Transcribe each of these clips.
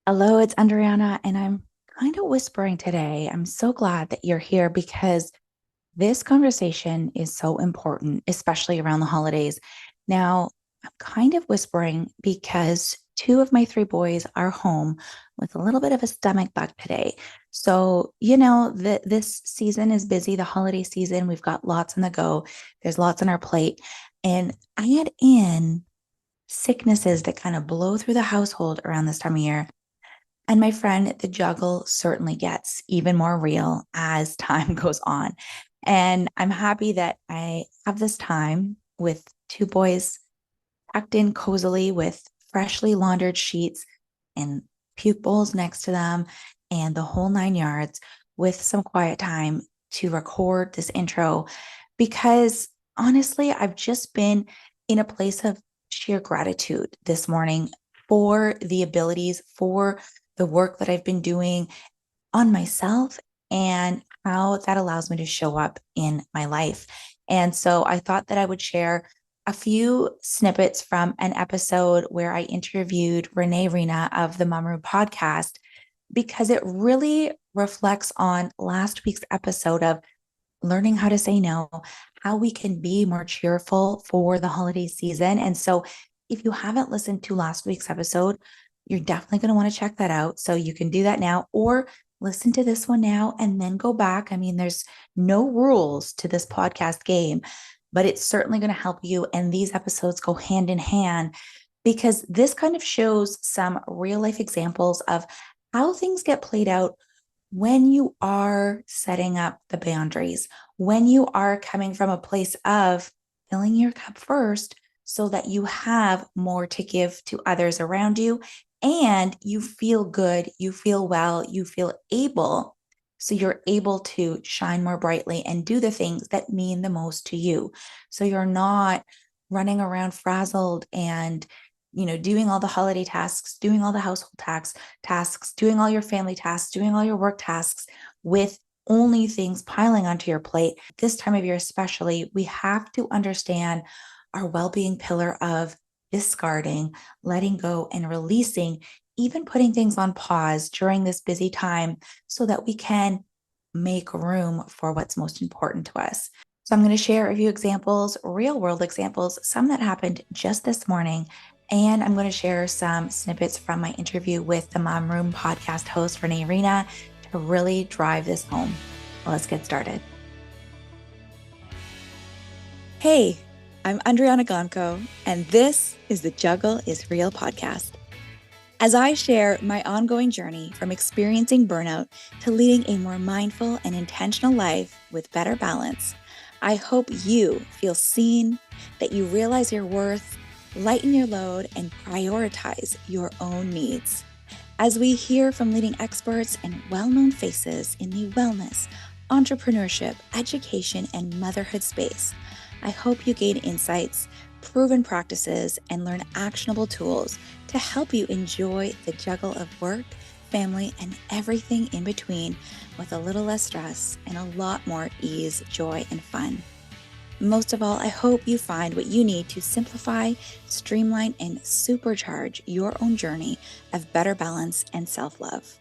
Hello, it's Andryanna, and I'm kind of whispering today. I'm so glad that you're here because this conversation is so important, especially around the holidays. Now, I'm kind of whispering because two of my three boys are home with a little bit of a stomach bug today. So, this season is busy, the holiday season. We've got lots on the go, there's lots on our plate. And add in sicknesses that kind of blow through the household around this time of year. And my friend, the juggle certainly gets even more real as time goes on. And I'm happy that I have this time with two boys tucked in cozily with freshly laundered sheets and puke bowls next to them and the whole 9 yards with some quiet time to record this intro because honestly, I've just been in a place of sheer gratitude this morning for the abilities, for the work that I've been doing on myself and how that allows me to show up in my life. And so I thought that I would share a few snippets from an episode where I interviewed Renee Reina of the Mom Room podcast because it really reflects on last week's episode of learning how to say no, how we can be more cheerful for the holiday season. And so, if you haven't listened to last week's episode, you're definitely going to want to check that out. So, you can do that now or listen to this one now and then go back. I mean, there's no rules to this podcast game, but it's certainly going to help you. And these episodes go hand in hand because this kind of shows some real life examples of how things get played out when you are setting up the boundaries, when you are coming from a place of filling your cup first so that you have more to give to others around you and you feel good, you feel well, you feel able. So you're able to shine more brightly and do the things that mean the most to you. So you're not running around frazzled and doing all the holiday tasks, doing all the household tasks, doing all your family tasks, doing all your work tasks with only things piling onto your plate. This time of year, especially, we have to understand our well being pillar of discarding, letting go, and releasing, even putting things on pause during this busy time so that we can make room for what's most important to us. So, I'm going to share a few examples, real world examples, some that happened just this morning. And I'm going to share some snippets from my interview with the Mom Room podcast host, Renee Reina, to really drive this home. Let's get started. Hey, I'm Andryanna, and this is the Juggle is Real podcast. As I share my ongoing journey from experiencing burnout to leading a more mindful and intentional life with better balance, I hope you feel seen, that you realize your worth, lighten your load, and prioritize your own needs. As we hear from leading experts and well-known faces in the wellness, entrepreneurship, education, and motherhood space, I hope you gain insights, proven practices, and learn actionable tools to help you enjoy the juggle of work, family, and everything in between with a little less stress and a lot more ease, joy, and fun. Most of all, I hope you find what you need to simplify, streamline, and supercharge your own journey of better balance and self-love.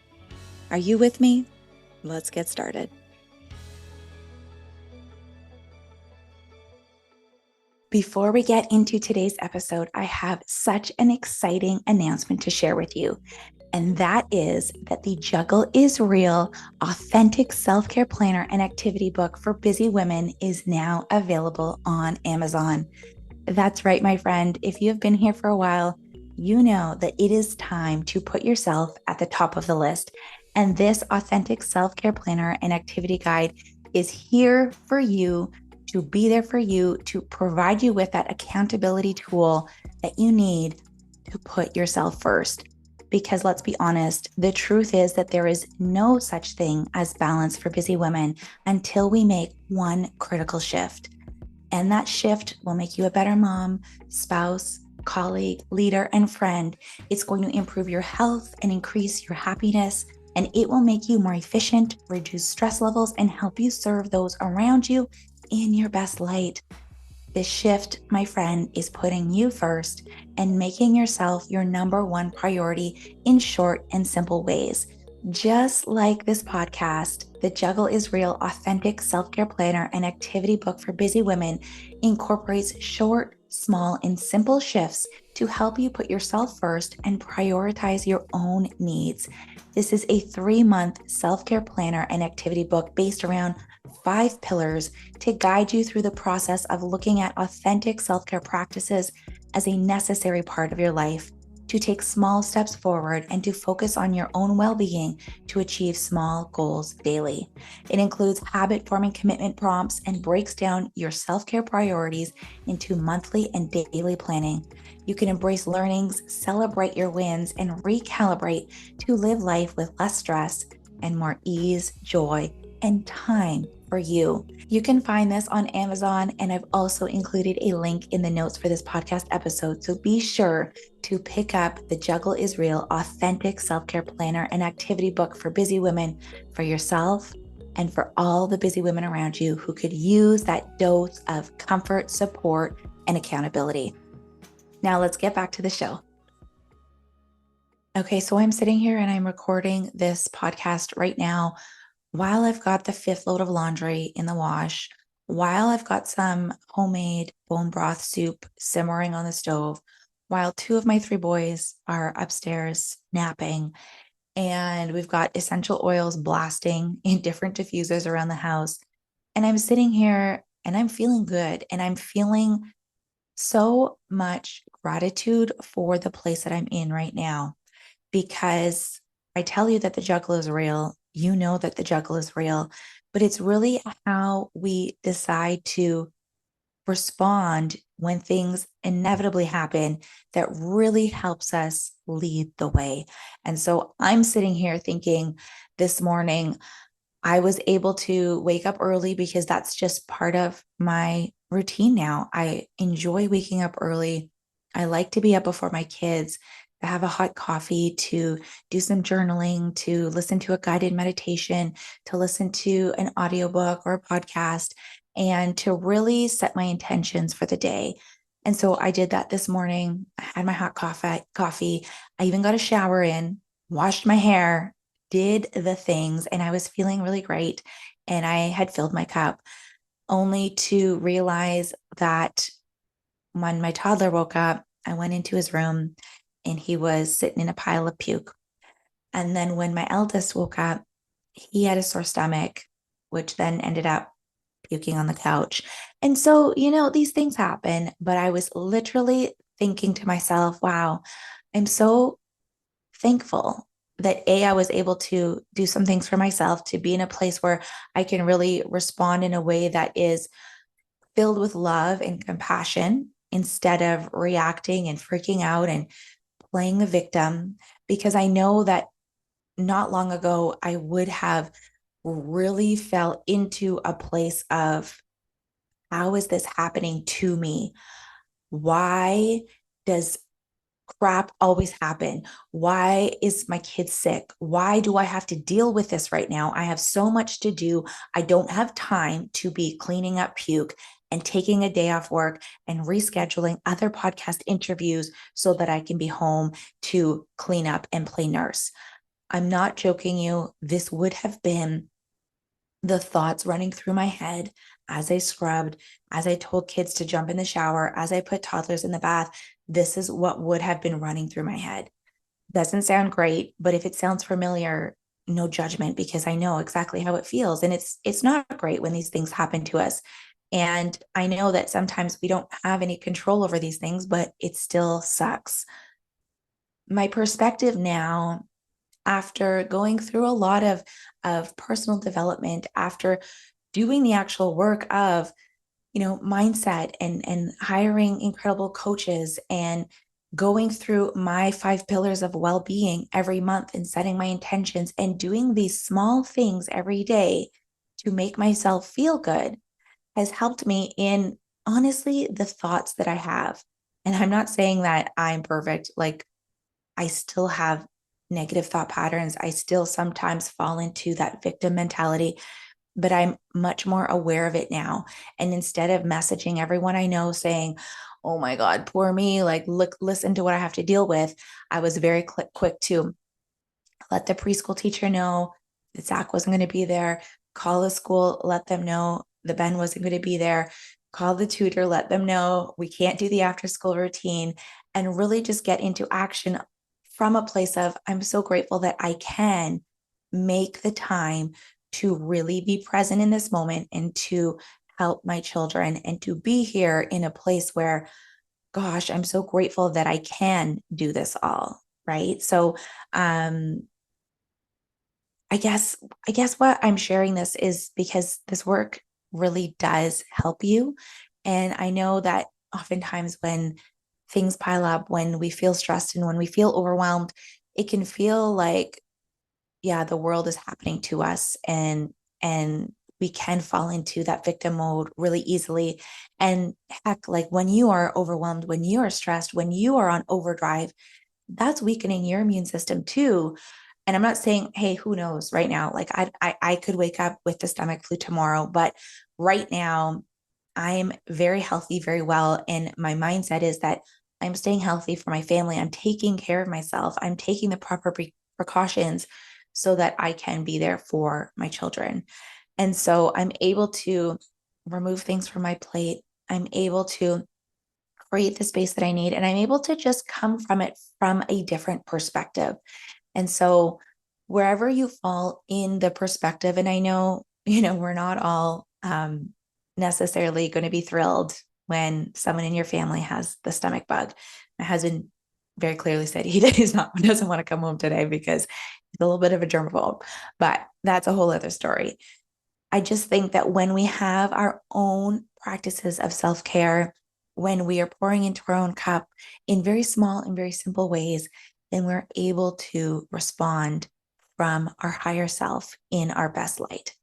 Are you with me? Let's get started. Before we get into today's episode, I have such an exciting announcement to share with you. And that is that the Juggle is Real Authentic Self-Care Planner and Activity Book for Busy Women is now available on Amazon. That's right, my friend. If you have been here for a while, you know that it is time to put yourself at the top of the list. And this Authentic Self-Care Planner and Activity Guide is here for you, to be there for you, to provide you with that accountability tool that you need to put yourself first. Because let's be honest, the truth is that there is no such thing as balance for busy women until we make one critical shift. And that shift will make you a better mom, spouse, colleague, leader, and friend. It's going to improve your health and increase your happiness, and it will make you more efficient, reduce stress levels, and help you serve those around you in your best light. This shift, my friend, is putting you first and making yourself your number one priority in short and simple ways. Just like this podcast, the Juggle is Real Authentic Self Care Planner and Activity Book for Busy Women incorporates short, small, and simple shifts to help you put yourself first and prioritize your own needs. This is a 3-month self care planner and activity book based around 5 pillars to guide you through the process of looking at authentic self care practices as a necessary part of your life, to take small steps forward and to focus on your own well being to achieve small goals daily. It includes habit forming commitment prompts and breaks down your self care priorities into monthly and daily planning. You can embrace learnings, celebrate your wins, and recalibrate to live life with less stress and more ease, joy, and time for you. You can find this on Amazon, and I've also included a link in the notes for this podcast episode. So be sure to pick up the Juggle is Real Authentic Self-Care Planner and Activity Book for Busy Women for yourself and for all the busy women around you who could use that dose of comfort, support, and accountability. Now let's get back to the show. Okay, so I'm sitting here and I'm recording this podcast right now while I've got the 5th load of laundry in the wash, while I've got some homemade bone broth soup simmering on the stove, while 2 of my 3 boys are upstairs napping, and we've got essential oils blasting in different diffusers around the house. And I'm sitting here and I'm feeling good, and I'm feeling so much gratitude for the place that I'm in right now, because I tell you that the juggle is real. You know that the juggle is real, but it's really how we decide to respond when things inevitably happen that really helps us lead the way. And so I'm sitting here thinking this morning, I was able to wake up early because that's just part of my routine now. I enjoy waking up early. I like to be up before my kids, to have a hot coffee, to do some journaling, to listen to a guided meditation, to listen to an audiobook or a podcast, and to really set my intentions for the day. And so I did that this morning. I had my hot coffee. I even got a shower in, washed my hair, did the things, and I was feeling really great. And I had filled my cup, only to realize that when my toddler woke up, I went into his room and he was sitting in a pile of puke. And then when my eldest woke up, he had a sore stomach, which then ended up puking on the couch. And so, these things happen, but I was literally thinking to myself, wow, I'm so thankful that I was able to do some things for myself, to be in a place where I can really respond in a way that is filled with love and compassion instead of reacting and freaking out and playing the victim. Because I know that not long ago, I would have really fell into a place of, how is this happening to me? Why does crap always happen? Why is my kid sick? Why do I have to deal with this right now? I have so much to do. I don't have time to be cleaning up puke and taking a day off work and rescheduling other podcast interviews so that I can be home to clean up and play nurse. I'm not joking you. This would have been the thoughts running through my head as I scrubbed, as I told kids to jump in the shower, as I put toddlers in the bath. This is what would have been running through my head. Doesn't sound great, but if it sounds familiar, no judgment, because I know exactly how it feels. And it's not great when these things happen to us. And I know that sometimes we don't have any control over these things, but it still sucks. My perspective now, after going through a lot of personal development, after doing the actual work of, mindset and hiring incredible coaches and going through my 5 pillars of well-being every month and setting my intentions and doing these small things every day to make myself feel good, has helped me in, honestly, the thoughts that I have. And I'm not saying that I'm perfect. Like, I still have negative thought patterns. I still sometimes fall into that victim mentality. but I'm much more aware of it now. And instead of messaging everyone I know saying, oh my God, poor me, like, look, listen to what I have to deal with, I was very quick to let the preschool teacher know that Zach wasn't going to be there, call the school, let them know the Ben wasn't going to be there, call the tutor, let them know we can't do the after school routine, and really just get into action from a place of, I'm so grateful that I can make the time to really be present in this moment and to help my children and to be here in a place where, gosh, I'm so grateful that I can do this all. Right. So, I guess what I'm sharing this is because this work really does help you. And I know that oftentimes when things pile up, when we feel stressed and when we feel overwhelmed, it can feel like, yeah, the world is happening to us, and we can fall into that victim mode really easily. And heck, like when you are overwhelmed, when you are stressed, when you are on overdrive, that's weakening your immune system too. And I'm not saying, hey, who knows right now? Like I could wake up with the stomach flu tomorrow, but right now I'm very healthy, very well. And my mindset is that I'm staying healthy for my family. I'm taking care of myself. I'm taking the proper precautions so that I can be there for my children. And so I'm able to remove things from my plate. I'm able to create the space that I need, and I'm able to just come from it from a different perspective. And so wherever you fall in the perspective, and I know, we're not all necessarily going to be thrilled when someone in your family has the stomach bug. My husband very clearly said he doesn't want to come home today because he's a little bit of a germaphobe, but that's a whole other story. I just think that when we have our own practices of self-care, when we are pouring into our own cup in very small and very simple ways, then we're able to respond from our higher self in our best light.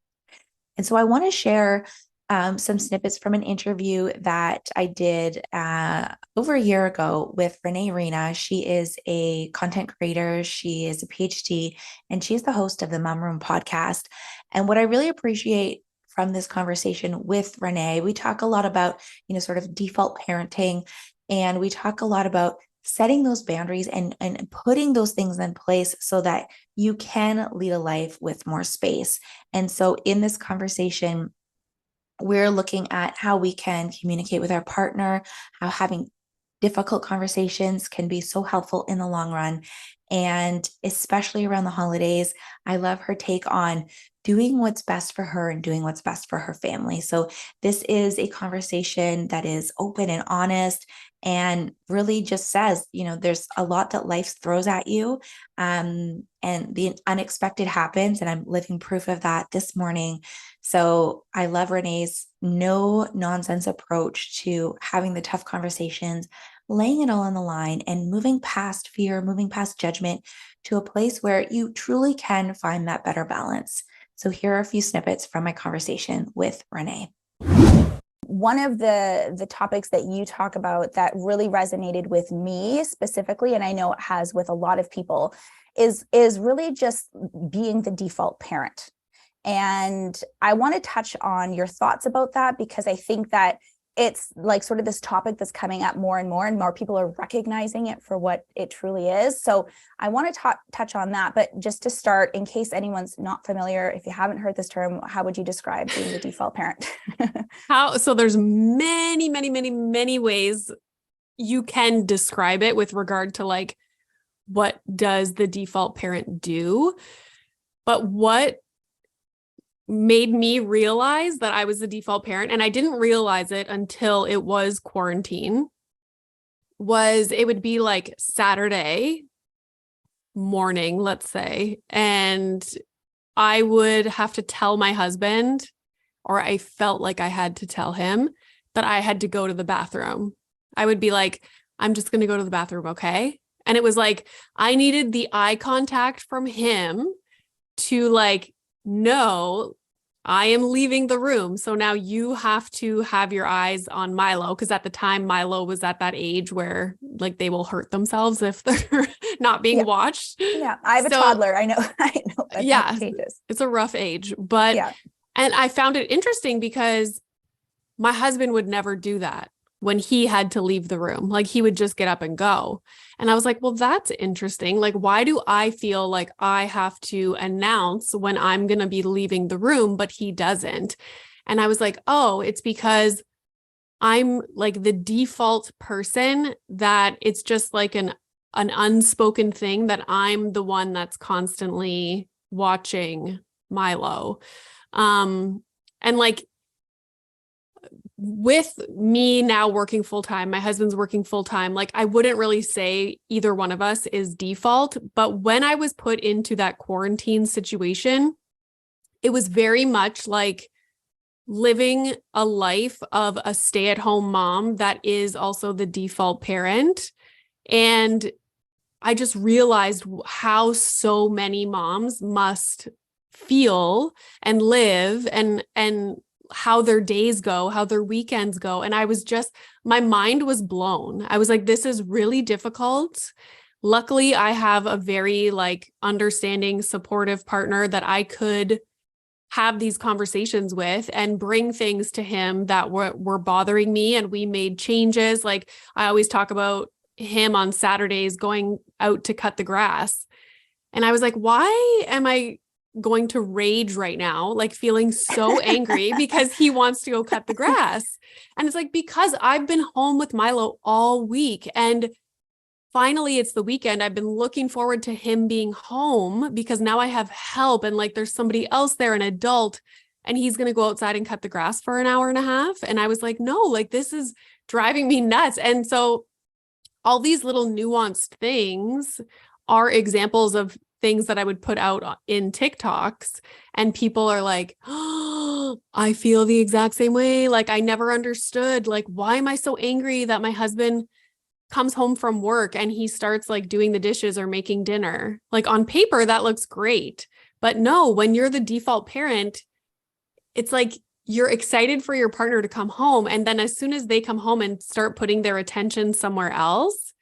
And so I want to share some snippets from an interview that I did over a year ago with Renee Reina. She is a content creator. She is a PhD, and she's the host of the Mom Room podcast. And what I really appreciate from this conversation with Renee, we talk a lot about, sort of default parenting, and we talk a lot about setting those boundaries and putting those things in place so that you can lead a life with more space. And so in this conversation, we're looking at how we can communicate with our partner, how having difficult conversations can be so helpful in the long run. And especially around the holidays, I love her take on doing what's best for her and doing what's best for her family. So this is a conversation that is open and honest and really just says, there's a lot that life throws at you. And the unexpected happens. And I'm living proof of that this morning. So I love Renee's no nonsense approach to having the tough conversations, laying it all on the line and moving past fear, moving past judgment to a place where you truly can find that better balance. So here are a few snippets from my conversation with Renee. One of the topics that you talk about that really resonated with me specifically, and I know it has with a lot of people, is really just being the default parent. And I want to touch on your thoughts about that, because I think that it's like sort of this topic that's coming up more and more people are recognizing it for what it truly is. So I want to touch on that. But just to start, in case anyone's not familiar, if you haven't heard this term, how would you describe being the default parent? So there's many ways you can describe it with regard to like, what does the default parent do? But what made me realize that I was the default parent, and I didn't realize it until it was quarantine, was it would be like Saturday morning, let's say, and I would have to tell my husband, or I felt like I had to tell him, that I had to go to the bathroom. I would be like, I'm just going to go to the bathroom, okay? And it was like, I needed the eye contact from him to like, no, I am leaving the room. So now you have to have your eyes on Milo. Because at the time, Milo was at that age where like they will hurt themselves if they're not being watched. Yeah. I have a toddler. I know. That's yeah, it's a rough age, but And I found it interesting because my husband would never do that when he had to leave the room. Like he would just get up and go. And I was like, well, that's interesting. Like, why do I feel like I have to announce when I'm going to be leaving the room, but he doesn't? And I was like, oh, it's because I'm like the default person that it's just like an unspoken thing that I'm the one that's constantly watching Milo. And like with me now working full time, my husband's working full time, like I wouldn't really say either one of us is default, but when I was put into that quarantine situation, it was very much like living a life of a stay-at-home mom that is also the default parent. And I just realized how so many moms must feel and live and how their days go, how their weekends go. And I was just, my mind was blown. I was like, this is really difficult. Luckily, I have a very like understanding, supportive partner that I could have these conversations with and bring things to him that were bothering me. And we made changes. Like I always talk about him on Saturdays going out to cut the grass. And I was like, why am I going to rage right now? Like feeling so angry because he wants to go cut the grass. And it's like, because I've been home with Milo all week and finally it's the weekend. I've been looking forward to him being home because now I have help and like there's somebody else there, an adult, and he's going to go outside and cut the grass for an hour and a half. And I was like, no, like this is driving me nuts. And so all these little nuanced things are examples of things that I would put out in TikToks and people are like, oh, I feel the exact same way. Like I never understood, like, why am I so angry that my husband comes home from work and he starts like doing the dishes or making dinner? Like on paper, that looks great. But no, when you're the default parent, it's like you're excited for your partner to come home. And then as soon as they come home and start putting their attention somewhere else,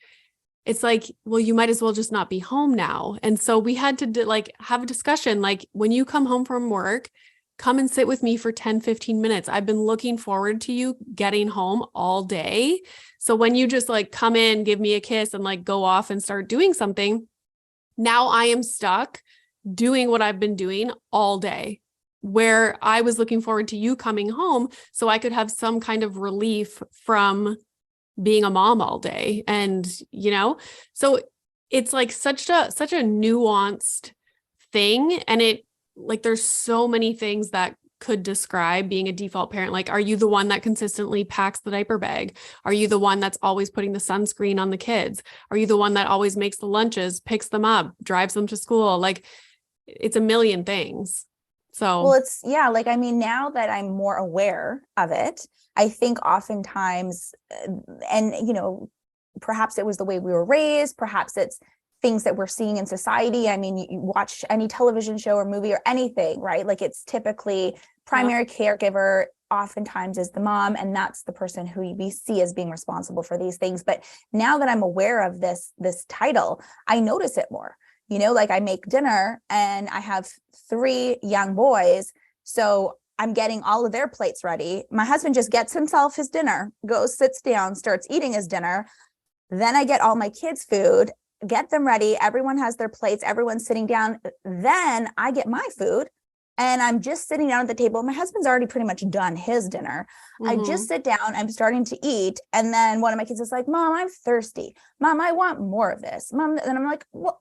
it's like, well, you might as well just not be home now. And so we had to like have a discussion, like when you come home from work, come and sit with me for 10, 15 minutes. I've been looking forward to you getting home all day. So when you just like come in, give me a kiss and like go off and start doing something, now I am stuck doing what I've been doing all day, where I was looking forward to you coming home so I could have some kind of relief from being a mom all day. And, you know, so it's like such a nuanced thing. And it like, there's so many things that could describe being a default parent. Like, are you the one that consistently packs the diaper bag? Are you the one that's always putting the sunscreen on the kids? Are you the one that always makes the lunches, picks them up, drives them to school? Like it's a million things. So, well, it's, yeah, like, I mean, now that I'm more aware of it, I think oftentimes, and, you know, perhaps it was the way we were raised, perhaps it's things that we're seeing in society. I mean, you watch any television show or movie or anything, right? Like it's typically primary caregiver oftentimes is the mom, and that's the person who we see as being responsible for these things. But now that I'm aware of this title, I notice it more. You know, like I make dinner and I have 3 young boys. So I'm getting all of their plates ready. My husband just gets himself his dinner, goes, sits down, starts eating his dinner. Then I get all my kids' food, get them ready. Everyone has their plates. Everyone's sitting down. Then I get my food and I'm just sitting down at the table. My husband's already pretty much done his dinner. I just sit down, I'm starting to eat. And then one of my kids is like, Mom, I'm thirsty. Mom, I want more of this. Mom, and I'm like, what?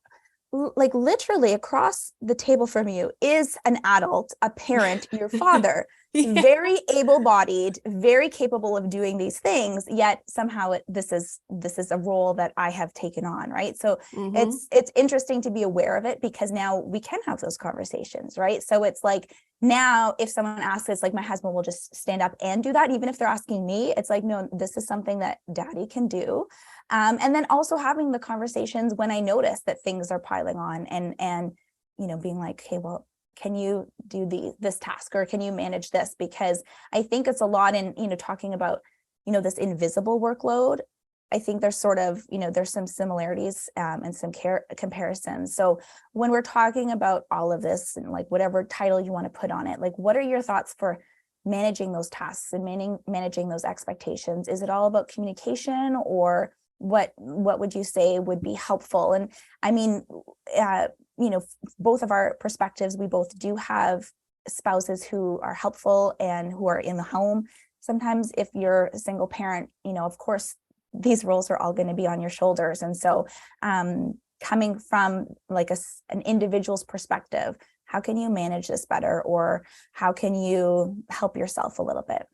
Like literally across the table from you is an adult, a parent, your father, very able-bodied, very capable of doing these things. Yet somehow this is a role that I have taken on, right? So it's interesting to be aware of it because now we can have those conversations, right? So it's like now if someone asks, it's like my husband will just stand up and do that, even if they're asking me. It's like, no, this is something that Daddy can do. And then also having the conversations when I notice that things are piling on and you know, being like, hey, well, can you do this task or can you manage this? Because I think it's a lot in, you know, talking about, you know, this invisible workload. I think there's sort of, there's some similarities and some comparisons. So when we're talking about all of this and like whatever title you want to put on it, like what are your thoughts for managing those tasks and managing those expectations? Is it all about communication, or what would you say would be helpful? And I mean, both of our perspectives, we both do have spouses who are helpful and who are in the home. Sometimes if you're a single parent, of course, these roles are all going to be on your shoulders. And so coming from like an individual's perspective, how can you manage this better, or how can you help yourself a little bit?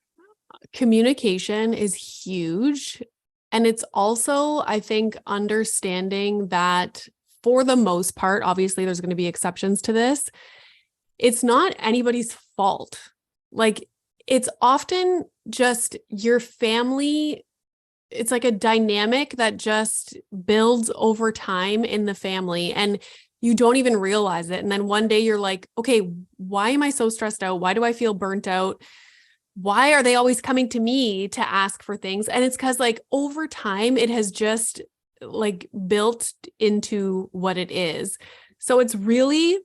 Communication is huge. And it's also, I think, understanding that for the most part, obviously there's going to be exceptions to this, it's not anybody's fault. Like, it's often just your family. It's like a dynamic that just builds over time in the family, and you don't even realize it. And then one day you're like, okay, why am I so stressed out? Why do I feel burnt out? Why are they always coming to me to ask for things? And it's because like over time, it has just like built into what it is. So it's really,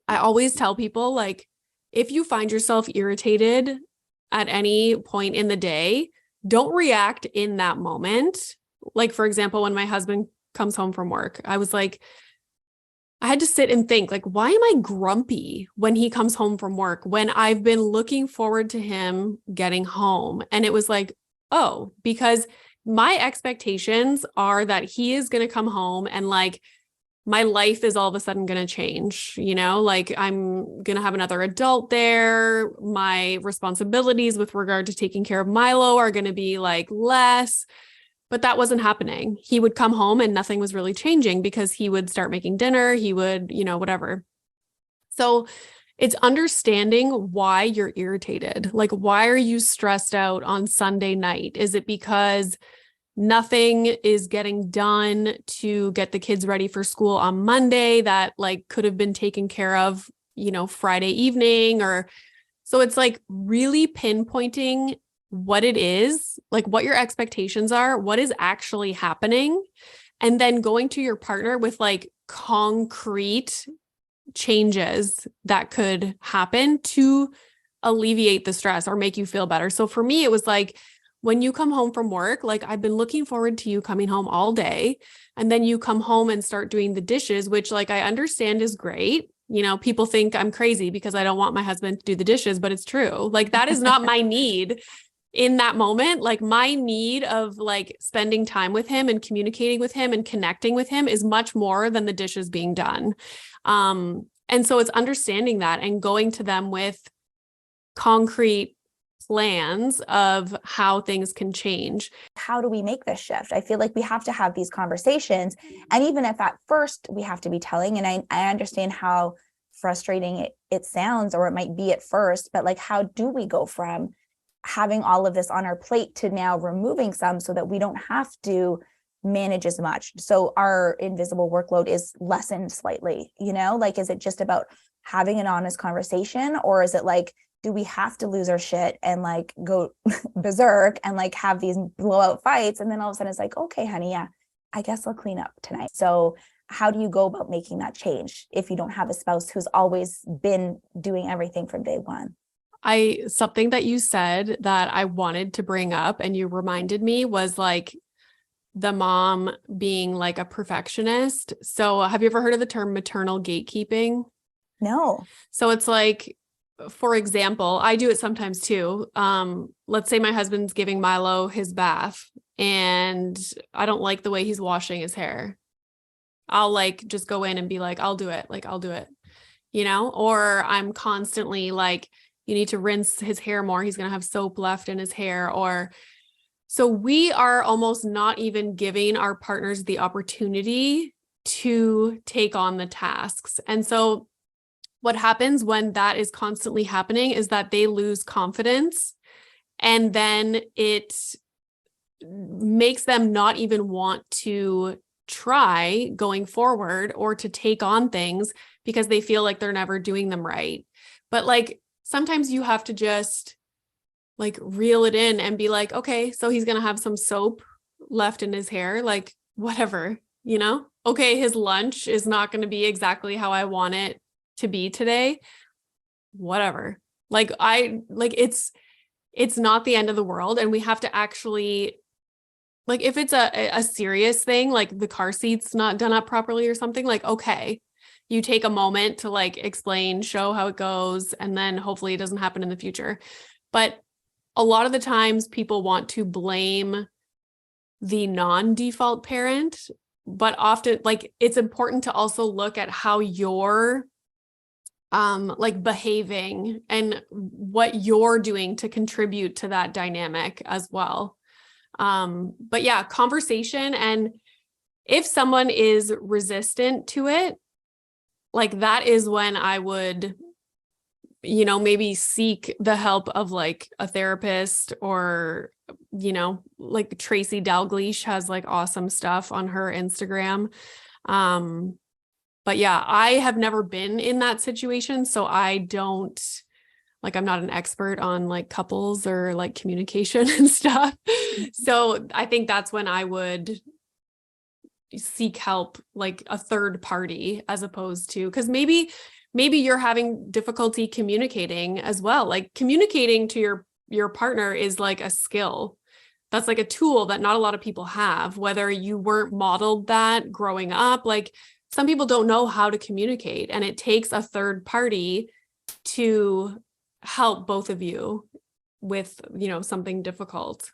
I always tell people, like, if you find yourself irritated at any point in the day, don't react in that moment. Like, for example, when my husband comes home from work, I was like, I had to sit and think, like, why am I grumpy when he comes home from work when I've been looking forward to him getting home? And it was like, oh, because my expectations are that he is going to come home and like my life is all of a sudden going to change, like I'm going to have another adult there. My responsibilities with regard to taking care of Milo are going to be like less. But that wasn't happening. He would come home and nothing was really changing because he would start making dinner. He would, whatever. So it's understanding why you're irritated. Like, why are you stressed out on Sunday night? Is it because nothing is getting done to get the kids ready for school on Monday that like could have been taken care of, Friday evening? Or so it's like really pinpointing what it is, like what your expectations are, what is actually happening, and then going to your partner with like concrete changes that could happen to alleviate the stress or make you feel better. So for me, it was like, when you come home from work, like I've been looking forward to you coming home all day, and then you come home and start doing the dishes, which like I understand is great. People think I'm crazy because I don't want my husband to do the dishes, but it's true. Like that is not my need in that moment. Like my need of like spending time with him and communicating with him and connecting with him is much more than the dishes being done. And so it's understanding that and going to them with concrete plans of how things can change. How do we make this shift? I feel like we have to have these conversations. And even if at first we have to be telling, and I understand how frustrating it sounds, or it might be at first, but like, how do we go from having all of this on our plate to now removing some so that we don't have to manage as much? So our invisible workload is lessened slightly, like, is it just about having an honest conversation, or is it like, do we have to lose our shit and like go berserk and like have these blowout fights? And then all of a sudden it's like, okay, honey, yeah, I guess I'll clean up tonight. So how do you go about making that change if you don't have a spouse who's always been doing everything from day one? Something that you said that I wanted to bring up and you reminded me was like the mom being like a perfectionist. So have you ever heard of the term maternal gatekeeping? No. So it's like, for example, I do it sometimes too. Let's say my husband's giving Milo his bath and I don't like the way he's washing his hair. I'll like just go in and be like, I'll do it. Like, I'll do it, or I'm constantly like, you need to rinse his hair more. He's going to have soap left in his hair. Or so we are almost not even giving our partners the opportunity to take on the tasks. And so what happens when that is constantly happening is that they lose confidence, and then it makes them not even want to try going forward or to take on things because they feel like they're never doing them right. But like, sometimes you have to just like reel it in and be like, okay, so he's going to have some soap left in his hair, like whatever, you know? Okay, his lunch is not going to be exactly how I want it to be today. Whatever. Like it's not the end of the world. And we have to actually, like, if it's a serious thing, like the car seat's not done up properly or something, like, okay, you take a moment to like explain, show how it goes, and then hopefully it doesn't happen in the future. But a lot of the times people want to blame the non-default parent, but often like it's important to also look at how you're like behaving and what you're doing to contribute to that dynamic as well. But yeah, conversation. And if someone is resistant to it, like that is when I would, you know, maybe seek the help of like a therapist, or, you know, like Tracy Dalgleish has like awesome stuff on her Instagram. But yeah, I have never been in that situation. So I don't, like, I'm not an expert on like couples or like communication and stuff. So I think that's when I would seek help, like a third party, as opposed to, because maybe you're having difficulty communicating as well. Like communicating to your partner is like a skill. That's like a tool that not a lot of people have, whether you weren't modeled that growing up. Like some people don't know how to communicate, and it takes a third party to help both of you with, you know, something difficult.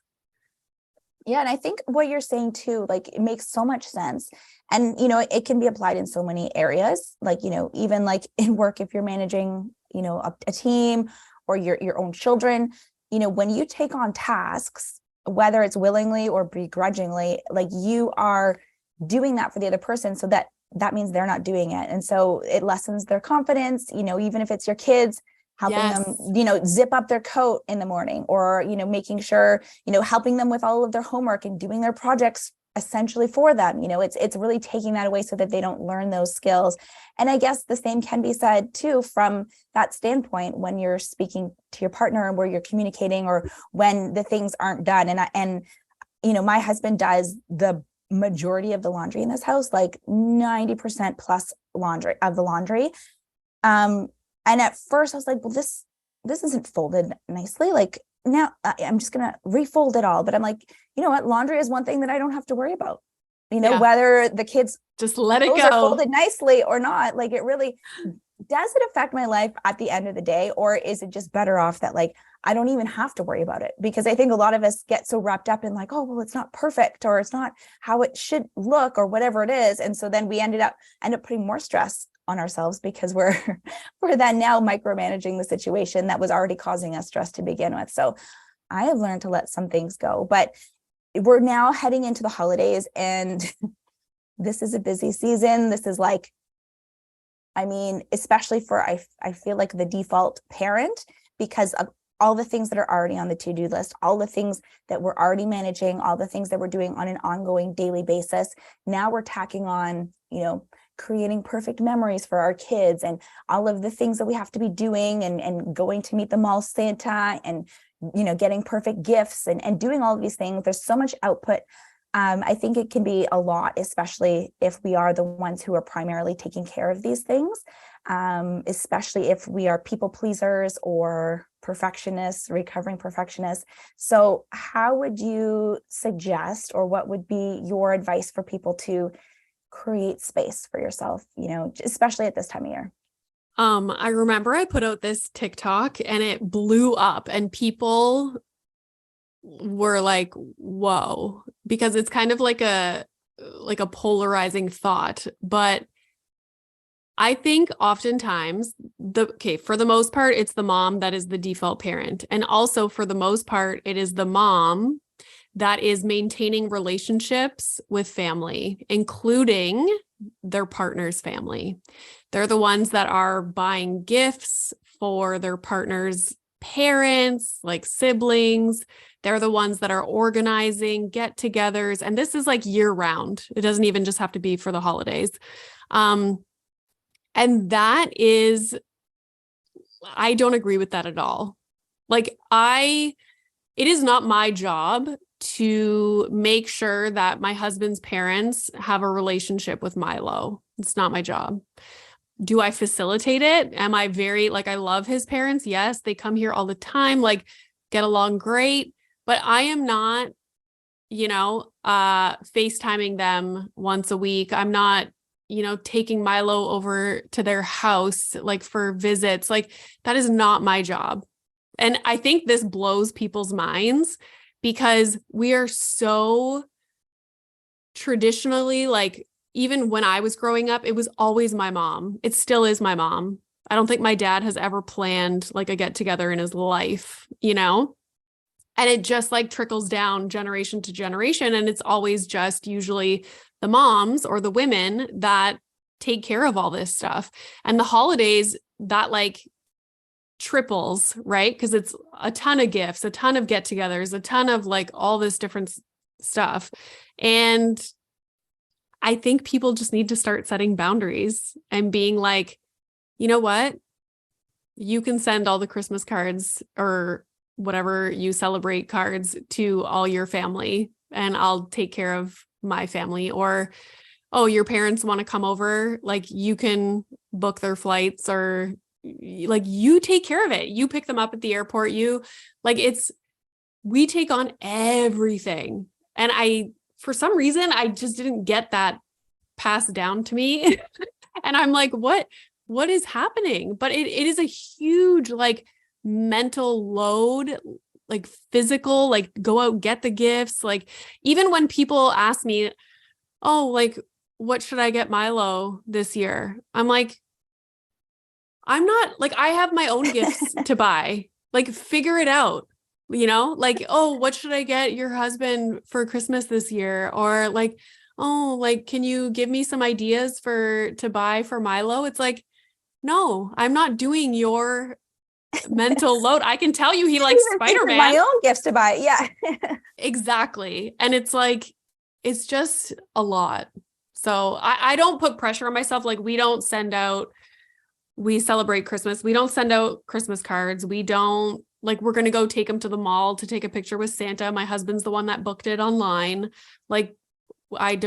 Yeah. And I think what you're saying too, like it makes so much sense. And, you know, it can be applied in so many areas, like, you know, even like in work, if you're managing, you know, a team or your own children, you know, when you take on tasks, whether it's willingly or begrudgingly, like you are doing that for the other person. So that means they're not doing it. And so it lessens their confidence, you know, even if it's your kids, helping them, you know, zip up their coat in the morning, or, you know, making sure, you know, helping them with all of their homework and doing their projects essentially for them. You know, it's really taking that away so that they don't learn those skills. And I guess the same can be said too, from that standpoint, when you're speaking to your partner, where you're communicating, or when the things aren't done. And, you know, my husband does the majority of the laundry in this house, like 90% plus laundry. And at first I was like, well, this isn't folded nicely. Like now I'm just going to refold it all. But I'm like, you know what? Laundry is one thing that I don't have to worry about, you know, whether the kids just let it go, are folded nicely or not. Like it really, does it affect my life at the end of the day? Or is it just better off that like, I don't even have to worry about it? Because I think a lot of us get so wrapped up in like, oh, well, it's not perfect, or it's not how it should look, or whatever it is. And so then we end up putting more stress on ourselves, because we're then now micromanaging the situation that was already causing us stress to begin with. So I have learned to let some things go, but we're now heading into the holidays, and this is a busy season. This is like, I mean, especially for, I feel like the default parent, because of all the things that are already on the to-do list, all the things that we're already managing, all the things that we're doing on an ongoing daily basis. Now we're tacking on, you know, creating perfect memories for our kids, and all of the things that we have to be doing, and going to meet the mall Santa, and, you know, getting perfect gifts, and doing all of these things. There's so much output. I think it can be a lot, especially if we are the ones who are primarily taking care of these things, especially if we are people pleasers or perfectionists, recovering perfectionists. So how would you suggest, or what would be your advice for people to create space for yourself, you know, especially at this time of year? I remember I put out this TikTok and it blew up, and people were like, whoa, because it's kind of like a polarizing thought. But I think oftentimes for the most part, it's the mom that is the default parent. And also for the most part, it is the mom that is maintaining relationships with family, including their partner's family. They're the ones that are buying gifts for their partner's parents, like siblings. They're the ones that are organizing get-togethers. And this is like year round. It doesn't even just have to be for the holidays. And that is, I don't agree with that at all. Like it is not my job to make sure that my husband's parents have a relationship with Milo. It's not my job. Do I facilitate it? Am I very, like, I love his parents. Yes, they come here all the time, like, get along great, but I am not, FaceTiming them once a week. I'm not, taking Milo over to their house, like, for visits. Like, that is not my job. And I think this blows people's minds because we are so traditionally, like, even when I was growing up, it was always my mom. It still is my mom. I don't think my dad has ever planned like a get together in his life, and it just like trickles down generation to generation. And it's always just usually the moms or the women that take care of all this stuff. And the holidays, that like triples, right? Because it's a ton of gifts, a ton of get-togethers, a ton of like all this different stuff. And I think people just need to start setting boundaries and being like, you know what? You can send all the Christmas cards or whatever you celebrate cards to all your family, and I'll take care of my family. Or, oh, your parents want to come over, like you can book their flights, or like you take care of it. You pick them up at the airport. We take on everything. And for some reason, I just didn't get that passed down to me. And I'm like, what is happening? But it is a huge, like, mental load, like physical, like go out, get the gifts. Like, even when people ask me, oh, like, what should I get Milo this year? I'm like, I'm not, like, I have my own gifts to buy, like, figure it out. Like, oh, what should I get your husband for Christmas this year? Or like, oh, like, can you give me some ideas to buy for Milo? It's like, no, I'm not doing your mental load. I can tell you he likes Spider-Man. My own gifts to buy. Yeah. Exactly. And it's like, it's just a lot. So I don't put pressure on myself. Like, we celebrate Christmas. We don't send out Christmas cards. We don't, like, we're going to go take him to the mall to take a picture with Santa. My husband's the one that booked it online. Like, I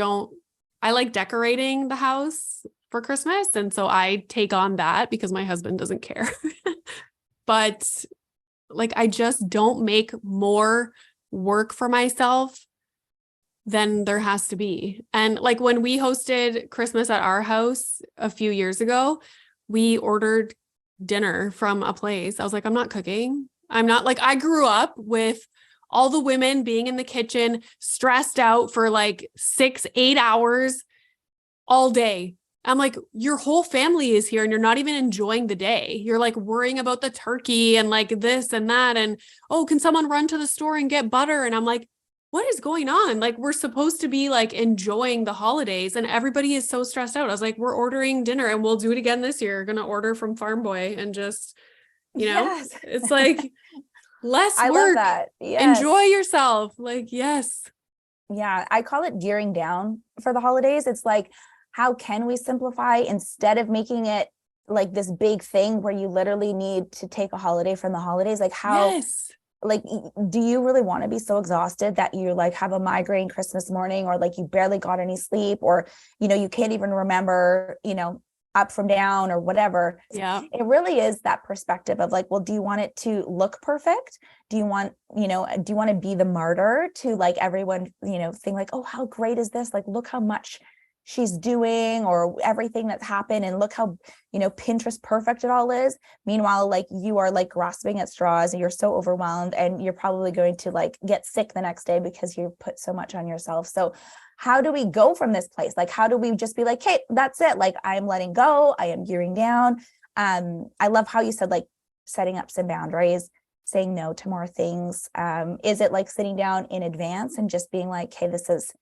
like decorating the house for Christmas. And so I take on that because my husband doesn't care. But like, I just don't make more work for myself than there has to be. And like, when we hosted Christmas at our house a few years ago, we ordered dinner from a place. I was like, I'm not cooking. I'm not, like, I grew up with all the women being in the kitchen, stressed out for like 6-8 hours all day. I'm like, your whole family is here and you're not even enjoying the day. You're like worrying about the turkey and like this and that. And, oh, can someone run to the store and get butter? And I'm like, what is going on? Like, we're supposed to be like enjoying the holidays and everybody is so stressed out. I was like, we're ordering dinner and we'll do it again this year. We're going to order from Farm Boy and just, Yes. it's like less I work. love that. Yes. Enjoy yourself. Like, yes. Yeah. I call it gearing down for the holidays. It's like, how can we simplify instead of making it like this big thing where you literally need to take a holiday from the holidays? Like, how, Yes. like, do you really want to be so exhausted that you like have a migraine Christmas morning, or like you barely got any sleep, or, you can't even remember, up from down or whatever? Yeah. It really is that perspective of like, well, do you want it to look perfect? Do you want to be the martyr to like everyone, think like, oh, how great is this? Like, look how much she's doing, or everything that's happened, and look how, Pinterest perfect it all is. Meanwhile, like, you are like grasping at straws and you're so overwhelmed, and you're probably going to like get sick the next day because you put so much on yourself. So how do we go from this place? Like, how do we just be like, hey, that's it. Like, I'm letting go. I am gearing down. I love how you said like setting up some boundaries, saying no to more things. Is it like sitting down in advance and just being like, hey, this is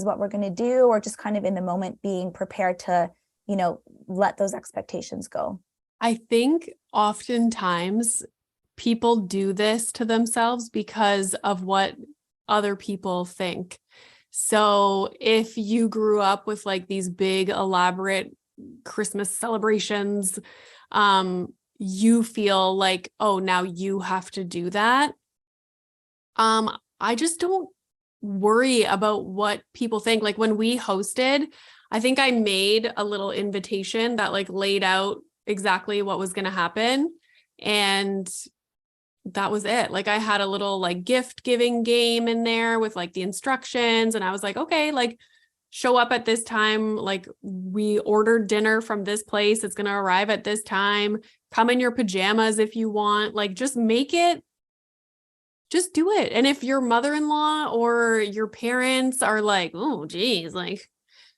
what we're going to do, or just kind of in the moment being prepared to, let those expectations go? I think oftentimes people do this to themselves because of what other people think. So if you grew up with like these big, elaborate Christmas celebrations, you feel like, oh, now you have to do that. I just don't worry about what people think. Like when we hosted, I think I made a little invitation that like laid out exactly what was going to happen. And that was it. Like I had a little like gift giving game in there with like the instructions. And I was like, okay, like show up at this time. Like we ordered dinner from this place. It's going to arrive at this time. Come in your pajamas if you want. Like just make it, just do it. And if your mother-in-law or your parents are like, oh, geez, like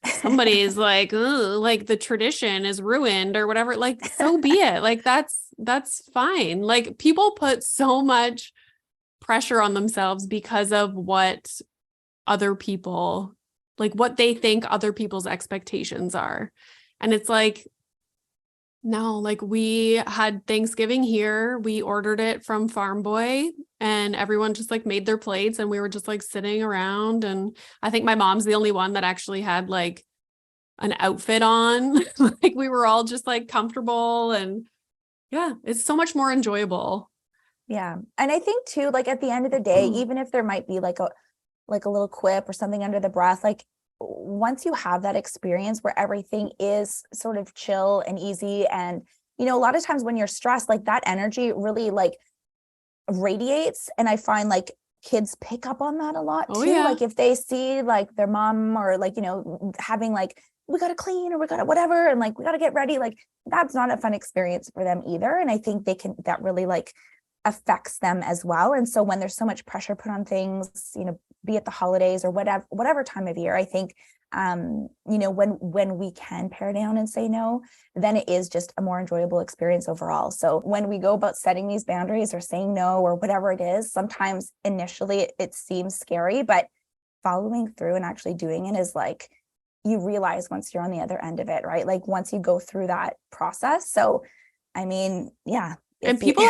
somebody's like, oh, like the tradition is ruined or whatever, like, so be it. Like, that's fine. Like people put so much pressure on themselves because of what other people, like what they think other people's expectations are. And it's like, no, like we had Thanksgiving here. We ordered it from Farm Boy and everyone just like made their plates and we were just like sitting around. And I think my mom's the only one that actually had like an outfit on. Like we were all just like comfortable and yeah, it's so much more enjoyable. Yeah. And I think too, like at the end of the day, even if there might be like a little quip or something under the breath, like once you have that experience where everything is sort of chill and easy, and you know, a lot of times when you're stressed, like that energy really like radiates. And I find like kids pick up on that a lot Oh, too. yeah. Like if they see like their mom or like, you know, having like, we got to clean or we got to whatever, and like we got to get ready, like that's not a fun experience for them either. And I think that really like affects them as well. And so when there's so much pressure put on things, you know, be it the holidays or whatever time of year, I think you know, when we can pare down and say no, then it is just a more enjoyable experience overall. So when we go about setting these boundaries or saying no or whatever it is, sometimes initially it seems scary, but following through and actually doing it is like, you realize once you're on the other end of it, right? Like once you go through that process. So I mean, yeah. And people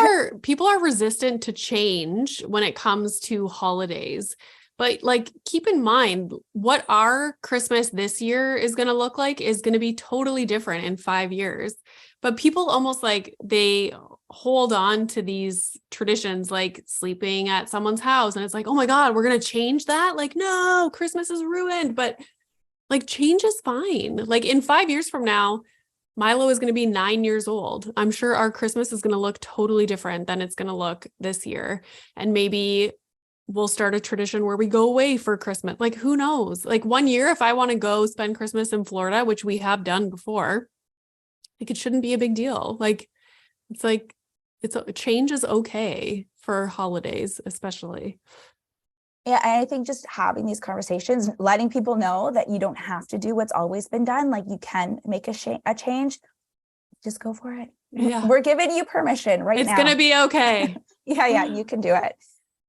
are resistant to change when it comes to holidays. But like, keep in mind what our Christmas this year is going to look like is going to be totally different in 5 years. But people almost like they hold on to these traditions, like sleeping at someone's house. And it's like, oh my God, we're going to change that. Like, no, Christmas is ruined. But like change is fine. Like in 5 years from now, Milo is going to be 9 years old. I'm sure our Christmas is going to look totally different than it's going to look this year. And maybe we'll start a tradition where we go away for Christmas. Like, who knows? Like 1 year, if I want to go spend Christmas in Florida, which we have done before, like it shouldn't be a big deal. Like change is okay for holidays, especially. Yeah, and I think just having these conversations, letting people know that you don't have to do what's always been done, like you can make a change, just go for it. Yeah. We're giving you permission right now. It's going to be okay. Yeah, you can do it.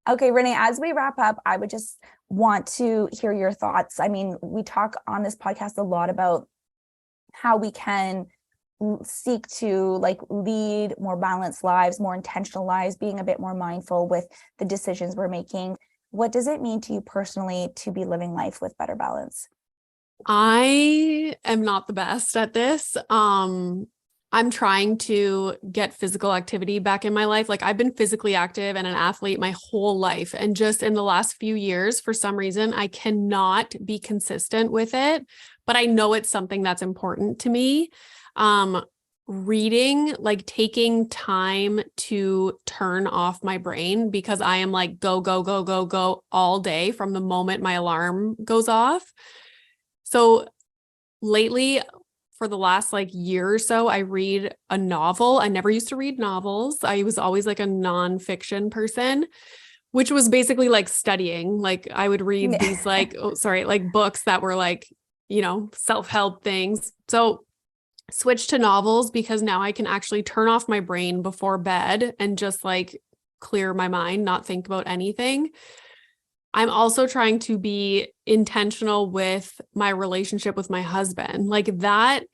Okay, Renee, as we wrap up, I would just want to hear your thoughts. I mean, we talk on this podcast a lot about how we can seek to like lead more balanced lives, more intentional lives, being a bit more mindful with the decisions we're making. What does it mean to you personally to be living life with better balance? I am not the best at this. I'm trying to get physical activity back in my life. Like I've been physically active and an athlete my whole life. And just in the last few years, for some reason, I cannot be consistent with it, but I know it's something that's important to me. Reading, like taking time to turn off my brain because I am like, go, go, go, go, go all day from the moment my alarm goes off. So lately, for the last like year or so, I read a novel. I never used to read novels. I was always like a nonfiction person, which was basically like studying. Like I would read these like, like books that were like, you know, self-help things. So switch to novels because now I can actually turn off my brain before bed and just like clear my mind, not think about anything. I'm also trying to be intentional with my relationship with my husband. Like that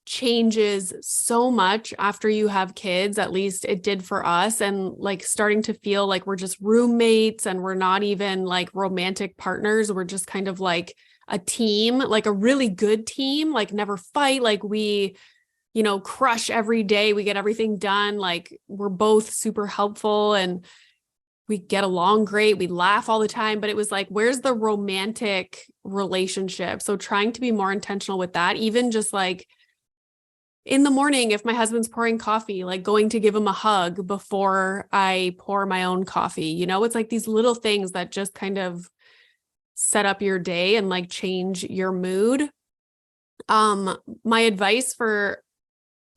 changes so much after you have kids, at least it did for us. And like starting to feel like we're just roommates and we're not even like romantic partners. We're just kind of like a team, like a really good team, like never fight. Like we, you know, crush every day. We get everything done. Like we're both super helpful. And we get along great. We laugh all the time, but it was like, where's the romantic relationship? So trying to be more intentional with that, even just like in the morning, if my husband's pouring coffee, like going to give him a hug before I pour my own coffee, it's like these little things that just kind of set up your day and like change your mood. My advice for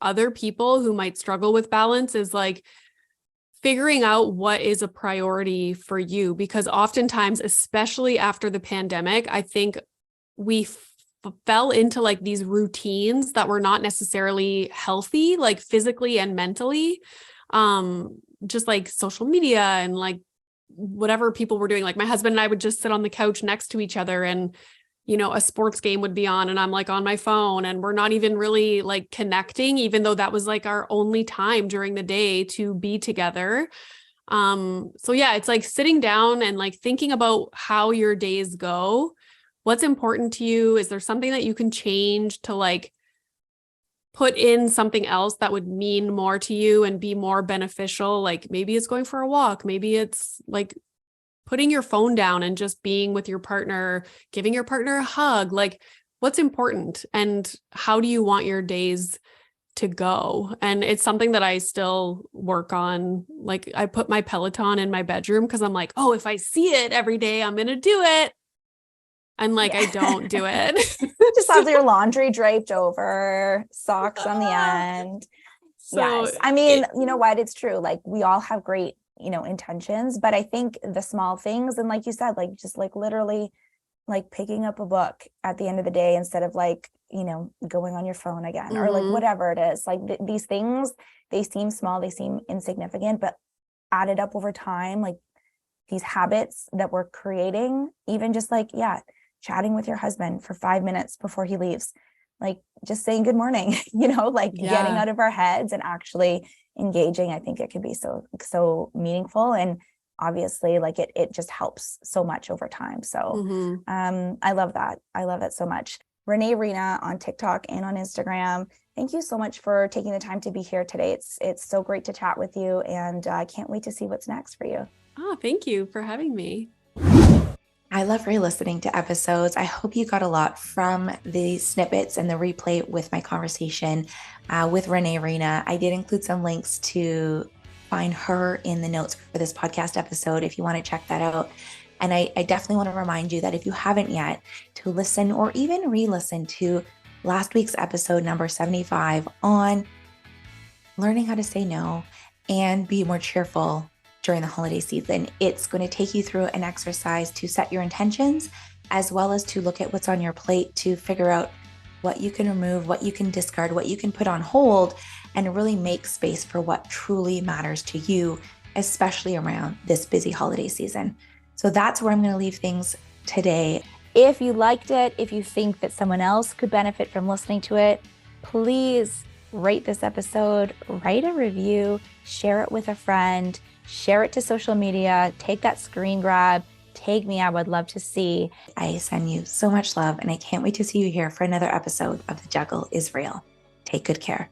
other people who might struggle with balance is like figuring out what is a priority for you, because oftentimes, especially after the pandemic, I think we fell into like these routines that were not necessarily healthy, like physically and mentally. Just like social media and like whatever people were doing. Like my husband and I would just sit on the couch next to each other and a sports game would be on and I'm like on my phone and we're not even really like connecting, even though that was like our only time during the day to be together. So yeah, it's like sitting down and like thinking about how your days go. What's important to you? Is there something that you can change to like put in something else that would mean more to you and be more beneficial? Like maybe it's going for a walk. Maybe it's like putting your phone down and just being with your partner, giving your partner a hug. Like what's important and how do you want your days to go? And it's something that I still work on. Like I put my Peloton in my bedroom because I'm like, oh, if I see it every day, I'm going to do it. And like, I don't do it. Just have your laundry draped over, socks on the end. So yes. I mean, you know what? It's true. Like we all have great, intentions, but I think the small things, and like you said, like just like literally like picking up a book at the end of the day instead of like, going on your phone again or like whatever it is, like these things, they seem small, they seem insignificant, but added up over time, like these habits that we're creating, even just like, chatting with your husband for 5 minutes before he leaves, like just saying good morning, getting out of our heads and actually engaging. I think it can be so meaningful, and obviously like it just helps so much over time. So I love that. I love it so much. Renee Reina on TikTok and on Instagram. Thank you so much for taking the time to be here today. It's so great to chat with you, and I can't wait to see what's next for you. Oh, thank you for having me. I love re-listening to episodes. I hope you got a lot from the snippets and the replay with my conversation with Renee Reina. I did include some links to find her in the notes for this podcast episode if you want to check that out. And I definitely want to remind you that if you haven't yet, to listen or even re-listen to last week's episode number 75 on learning how to say no and be more cheerful during the holiday season. It's going to take you through an exercise to set your intentions, as well as to look at what's on your plate to figure out what you can remove, what you can discard, what you can put on hold, and really make space for what truly matters to you, especially around this busy holiday season. So that's where I'm going to leave things today. If you liked it, if you think that someone else could benefit from listening to it, please rate this episode, write a review, share it with a friend, share it to social media, take that screen grab, tag me. I would love to see. I send you so much love, and I can't wait to see you here for another episode of The Juggle is Real. Take good care.